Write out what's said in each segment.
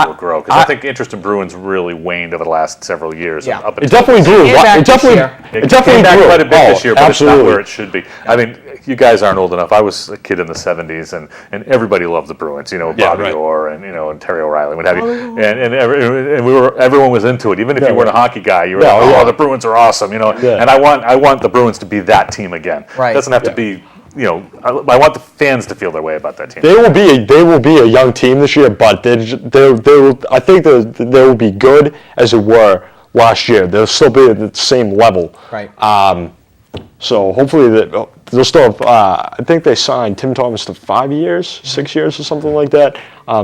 will grow. Because I think interest in Bruins really waned over the last several years. Yeah. Up It definitely grew. It definitely grew quite a bit this year, but absolutely. it's not where it should be. I mean, you guys aren't old enough. I was a kid in the 70s, and everybody loved the Bruins. Bobby Orr and Terry O'Reilly, what have you. And everyone was into it. Even if you weren't a hockey guy, you were the Bruins are awesome. Yeah. And I want the Bruins to be that team again. Right. It doesn't have to be. I want the fans to feel their way about that team. They will be a young team this year, but I think they will be good as it were last year. They'll still be at the same level. Right. So hopefully they'll still have, I think they signed Tim Thomas to 5 years, 6 years or something like that.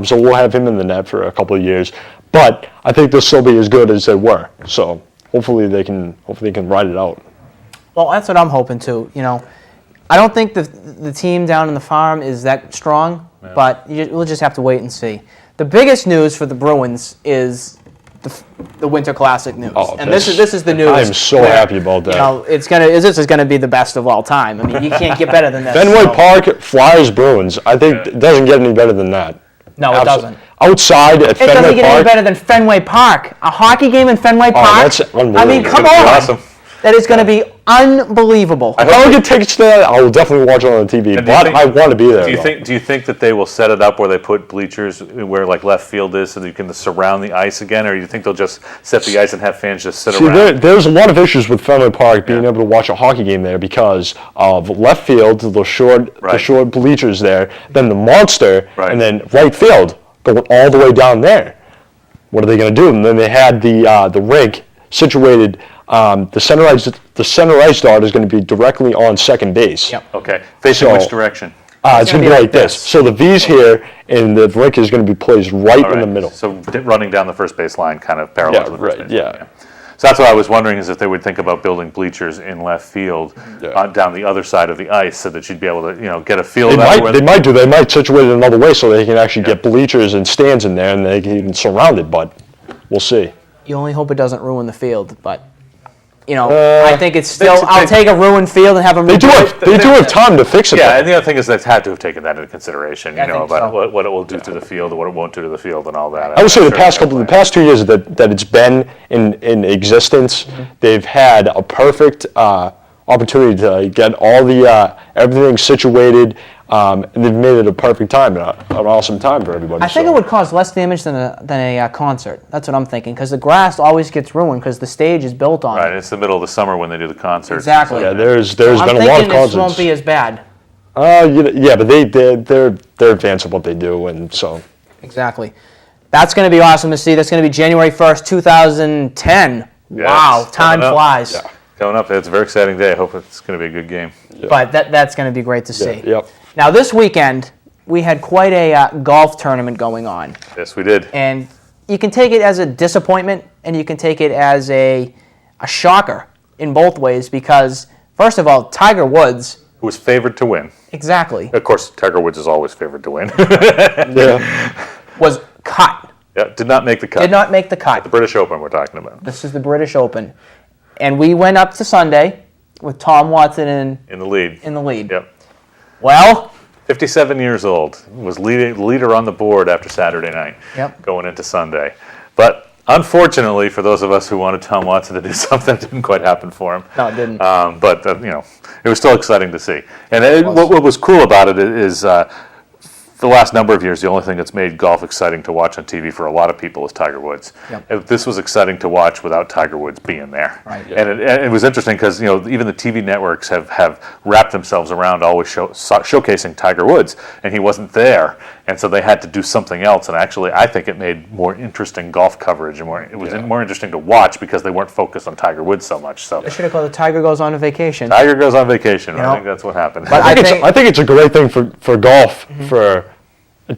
So we'll have him in the net for a couple of years. But I think they'll still be as good as they were. So hopefully they can ride it out. Well, that's what I'm hoping too. I don't think the team down in the farm is that strong, but we'll just have to wait and see. The biggest news for the Bruins is the Winter Classic news, and this is the news. I am so happy about that. This is gonna be the best of all time. I mean, you can't get better than this. Fenway Park, Flyers, Bruins. I think it doesn't get any better than that. No, it doesn't. Outside at Fenway Park. It doesn't get any better than Fenway Park. A hockey game in Fenway Park. That's unbelievable. I mean, come on. Awesome. That is going to be unbelievable. If I don't get tickets to that, I will definitely watch it on the TV. But I want to be there. Do you think that they will set it up where they put bleachers where like left field is, so that you can surround the ice again, or do you think they'll just set the ice and have fans just sit around? There's a lot of issues with Fenway Park being able to watch a hockey game there because of left field, the short bleachers there, then the monster, and then right field going all the way down there. What are they going to do? And then they had the rink situated. The center ice dart is going to be directly on second base. Yep. Okay. Facing which direction? It's going to be like this. So the V's here, and the rink is going to be placed right in the middle. So running down the first base line, kind of parallel to the first base line. Yeah. So that's what I was wondering, is if they would think about building bleachers in left field down the other side of the ice, so that you'd be able to get a feel of that. They might situate it another way so they can actually get bleachers and stands in there, and they can even surround it. But we'll see. You only hope it doesn't ruin the field, but. I think it's still. I'll take a ruined field and have them. They do have time to fix it. Yeah, and the other thing is they've had to have taken that into consideration. About so. what it will do to the field, or what it won't do to the field, and all that. I would say the past 2 years that it's been in existence, they've had a perfect opportunity to get all the everything situated. And they've made it a perfect time, an awesome time for everybody. I think it would cause less damage than a concert. That's what I'm thinking, because the grass always gets ruined because the stage is built on it. Right, it's the middle of the summer when they do the concerts. Exactly. Yeah, there's been a lot of concerts. I'm thinking this won't be as bad. But they're advanced at what they do, and so. Exactly. That's going to be awesome to see. That's going to be January 1st, 2010. Yes, wow, time flies. Yeah. Coming up, it's a very exciting day. I hope it's going to be a good game. Yeah. But that's going to be great to see. Yep. Now, this weekend, we had quite a golf tournament going on. Yes, we did. And you can take it as a disappointment, and you can take it as a shocker in both ways, because, first of all, Tiger Woods... Who was favored to win. Exactly. Of course, Tiger Woods is always favored to win. Was cut. Yeah, did not make the cut. Did not make the cut. The British Open we're talking about. This is the British Open. And we went up to Sunday with Tom Watson in the lead. Yep. Well, 57 years old, was leader on the board after Saturday night, going into Sunday. But unfortunately, for those of us who wanted Tom Watson to do something, it didn't quite happen for him. No, it didn't. But it was still exciting to see. And what was cool about it is the last number of years, the only thing that's made golf exciting to watch on TV for a lot of people is Tiger Woods. Yep. This was exciting to watch without Tiger Woods being there. Right. Yeah. And it was interesting because even the TV networks have wrapped themselves around always showcasing Tiger Woods, and he wasn't there, and so they had to do something else. And actually, I think it made more interesting golf coverage, and it was more interesting to watch because they weren't focused on Tiger Woods so much. So they should have called it Tiger Goes on a Vacation. Tiger Goes on Vacation. I think that's what happened. But I think it's a great thing for golf for.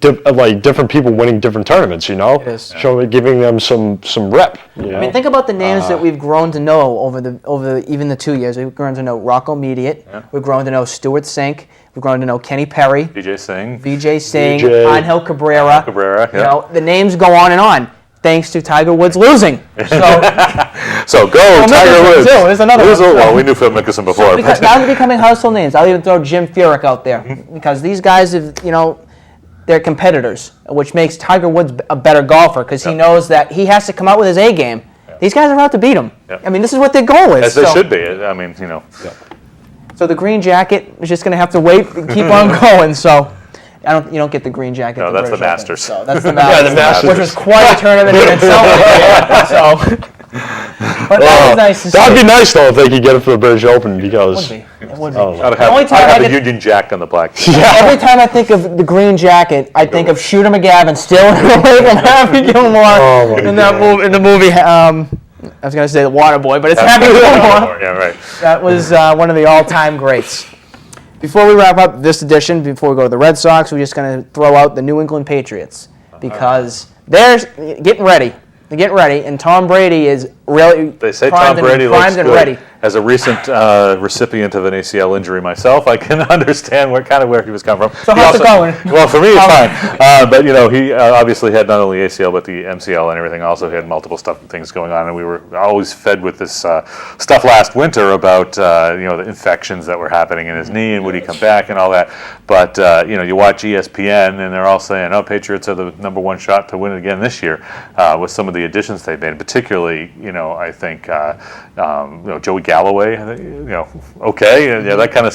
Different people winning different tournaments, It is. Giving them some rep. I mean, think about the names that we've grown to know over even the 2 years. We've grown to know Rocco Mediate. Yeah. We've grown to know Stuart Sink. We've grown to know Kenny Perry. Vijay Singh. Angel Cabrera. The names go on and on. Thanks to Tiger Woods losing. So go Tiger Woods. There's another one. Well, we knew Phil Mickelson before. So now they're becoming household names. I'll even throw Jim Furyk out there because these guys have, they're competitors, which makes Tiger Woods a better golfer because he knows that he has to come out with his A game. These guys are out to beat him. I mean, this is what their goal is. As they should be. I mean, you know. So the green jacket is just going to have to wait and keep on going. So you don't get the green jacket. No, at the that's the British Open. Masters. So that's the Masters, the Masters. which was quite a tournament in itself. So, but that was nice to see. That'd be nice though if they could get it for the British Open because. It would be. I'd The only time have I a could- Union Jack on the black. Every time I think of the green jacket, I think of Shooter McGavin stealing it away from Happy Gilmore Oh, my in that movie. In the movie, I was going to say The Water Boy, but it's Happy Gilmore. Yeah, right. That was one of the all-time greats. Before we wrap up this edition, before we go to the Red Sox, we're just going to throw out the New England Patriots because they're getting ready. They're getting ready, and Tom Brady is really They say primed Tom Brady and, looks primed and good. ready. As a recent recipient of an ACL injury myself, I can understand where he was coming from. So He how's it going? Well, for me, it's fine. But you know, he obviously had not only ACL but the MCL and everything. Also, he had multiple things going on, and we were always fed with this stuff last winter about you know, the infections that were happening in his knee and would he come back and all that. But you know, you watch ESPN and they're all saying, "Oh, Patriots are the #1 shot to win it again this year," with some of the additions they've made. Particularly, you know, I think you know, Joey Galloway. You know, okay, and yeah, that kind of